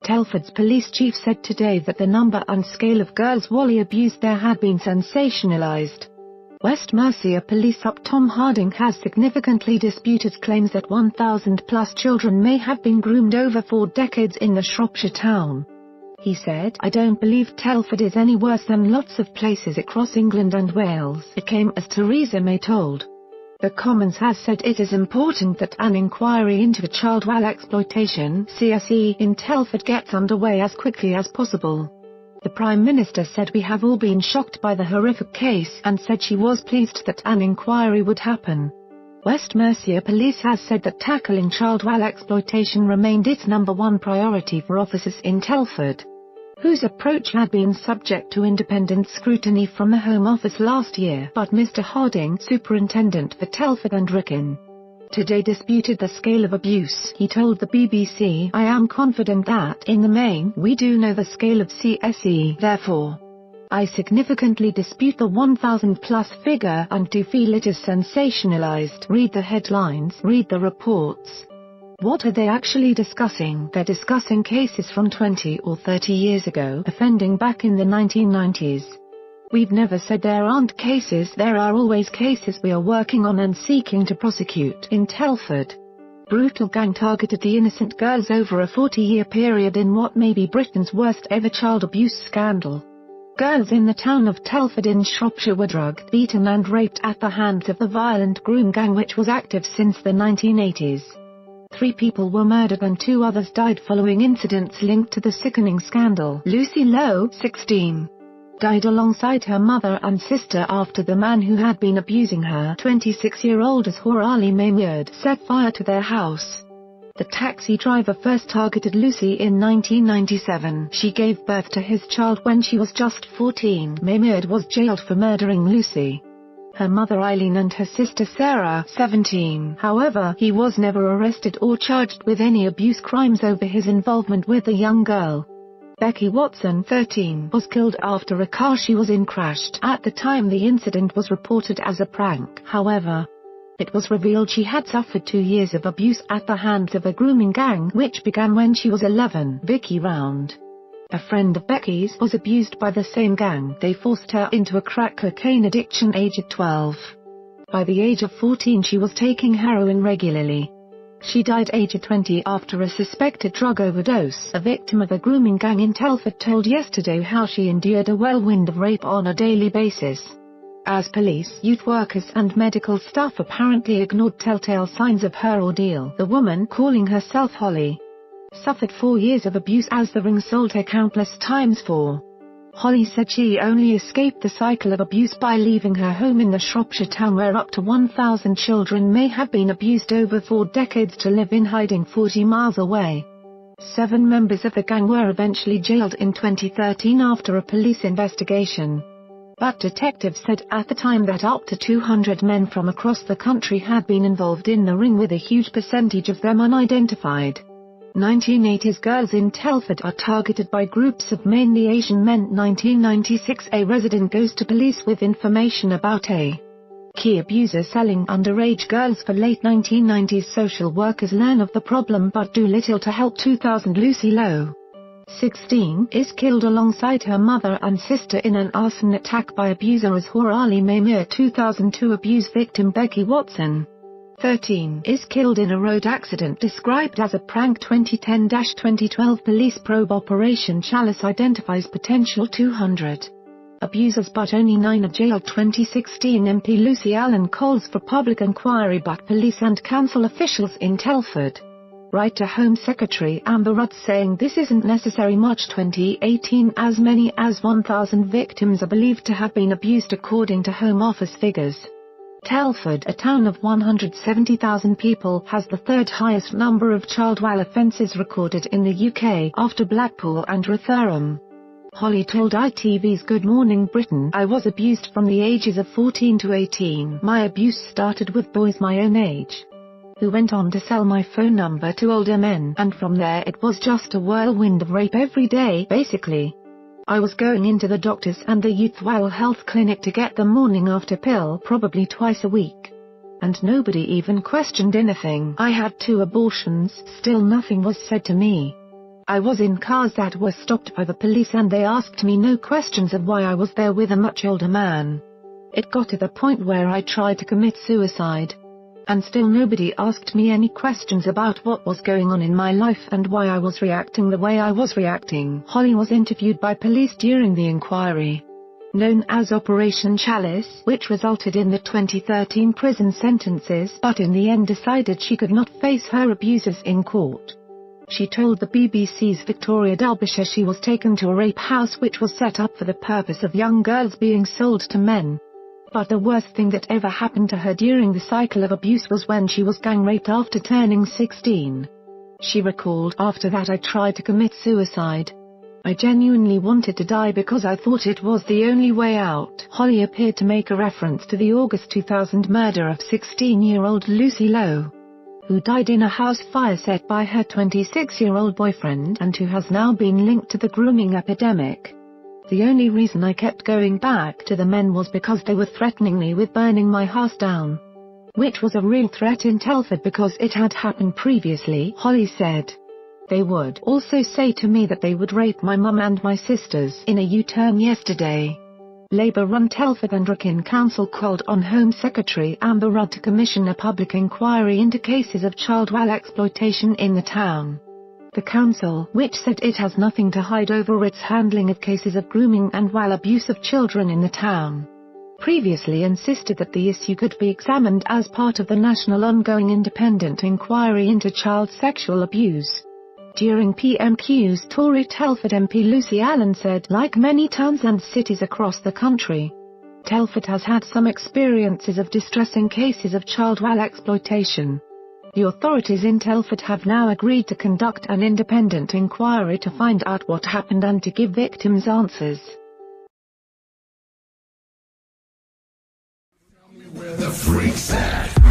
Telford's police chief said today that the number and scale of girls Wally abused there had been sensationalised. West Mercia Police Supt Tom Harding has significantly disputed claims that 1,000+ children may have been groomed over 4 decades in the Shropshire town. He said, "I don't believe Telford is any worse than lots of places across England and Wales." It came as Theresa May told. The Commons has said it is important that an inquiry into child exploitation (CSE) in Telford gets underway as quickly as possible. The Prime Minister said, "We have all been shocked by the horrific case," and said she was pleased that an inquiry would happen. West Mercia Police has said that tackling child exploitation remained its #1 priority for officers in Telford, whose approach had been subject to independent scrutiny from the Home Office last year. But Mr Harding, Superintendent for Telford and Wrexham, today disputed the scale of abuse. He told the BBC, "I am confident that, in the main, we do know the scale of CSE. Therefore, I significantly dispute the 1,000+ figure and do feel it is sensationalised. Read the headlines, read the reports. What are they actually discussing? They're discussing cases from 20 or 30 years ago, offending back in the 1990s. We've never said there aren't cases. There are always cases we are working on and seeking to prosecute." In Telford, brutal gang targeted the innocent girls over a 40-year period in what may be Britain's worst ever child abuse scandal. Girls in the town of Telford in Shropshire were drugged, beaten and raped at the hands of the violent groom gang, which was active since the 1980s. 3 people were murdered and 2 others died following incidents linked to the sickening scandal. Lucy Lowe, 16, died alongside her mother and sister after the man who had been abusing her, 26-year-old ually May, set fire to their house. The taxi driver first targeted Lucy in 1997. She gave birth to his child when she was just 14. May was jailed for murdering Lucy, her mother Eileen and her sister Sarah, 17. However, he was never arrested or charged with any abuse crimes over his involvement with the young girl. Becky Watson, 13, was killed after a car she was in crashed. At the time the incident was reported as a prank. However, it was revealed she had suffered 2 years of abuse at the hands of a grooming gang, which began when she was 11. Vicky Round, a friend of Becky's, was abused by the same gang. They forced her into a crack cocaine addiction aged 12. By the age of 14 she was taking heroin regularly. She died aged 20 after a suspected drug overdose. A victim of a grooming gang in Telford told Yesterday how she endured a whirlwind of rape on a daily basis, as police, youth workers and medical staff apparently ignored telltale signs of her ordeal. The woman, calling herself Holly, suffered 4 years of abuse as the ring sold her countless times for. Holly said she only escaped the cycle of abuse by leaving her home in the Shropshire town where up to 1,000 children may have been abused over 4 decades to live in hiding 40 miles away. 7 members of the gang were eventually jailed in 2013 after a police investigation. But detectives said at the time that up to 200 men from across the country had been involved in the ring, with a huge percentage of them unidentified. 1980s girls in Telford are targeted by groups of mainly Asian men. 1996, a resident goes to police with information about a key abuser selling underage girls. For late 1990s, social workers learn of the problem but do little to help. 2000, Lucy Lowe, 16, is killed alongside her mother and sister in an arson attack by abuser ually May. 2002, abuse victim Becky Watson, 13, is killed in a road accident described as a prank. 2010-2012 police probe Operation Chalice identifies potential 200 abusers but only 9 are jailed. 2016 MP Lucy Allen calls for public inquiry but police and council officials in Telford write to Home Secretary Amber Rudd saying this isn't necessary. March 2018, as many as 1,000 victims are believed to have been abused according to Home Office figures. Telford, a town of 170,000 people, has the 3rd highest number of child offences recorded in the UK, after Blackpool and Rotherham. Holly told ITV's Good Morning Britain, "I was abused from the ages of 14 to 18. My abuse started with boys my own age, who went on to sell my phone number to older men, and from there it was just a whirlwind of rape every day, basically. I was going into the doctors and the youth health clinic to get the morning after pill probably twice a week. And nobody even questioned anything. I had 2 abortions, still nothing was said to me. I was in cars that were stopped by the police and they asked me no questions of why I was there with a much older man. It got to the point where I tried to commit suicide. And still nobody asked me any questions about what was going on in my life and why I was reacting the way I was reacting. Holly was interviewed by police during the inquiry, known as Operation Chalice, which resulted in the 2013 prison sentences, but in the end decided she could not face her abusers in court. She told the BBC's Victoria Derbyshire she was taken to a rape house which was set up for the purpose of young girls being sold to men. But the worst thing that ever happened to her during the cycle of abuse was when she was gang raped after turning 16. She recalled, "After that I tried to commit suicide. I genuinely wanted to die because I thought it was the only way out." Holly appeared to make a reference to the August 2000 murder of 16-year-old Lucy Lowe, who died in a house fire set by her 26-year-old boyfriend and who has now been linked to the grooming epidemic. "The only reason I kept going back to the men was because they were threatening me with burning my house down." Which was a real threat in Telford because it had happened previously, Holly said. "They would also say to me that they would rape my mum and my sisters." In a U-turn yesterday, Labour-run Telford and Wrekin Council called on Home Secretary Amber Rudd to commission a public inquiry into cases of child exploitation in the town. The council, which said it has nothing to hide over its handling of cases of grooming and abuse of children in the town, previously insisted that the issue could be examined as part of the national ongoing independent inquiry into child sexual abuse. During PMQ's Tory Telford MP Lucy Allen said, "Like many towns and cities across the country, Telford has had some experiences of distressing cases of child exploitation. The authorities in Telford have now agreed to conduct an independent inquiry to find out what happened and to give victims answers." Where the freaks at?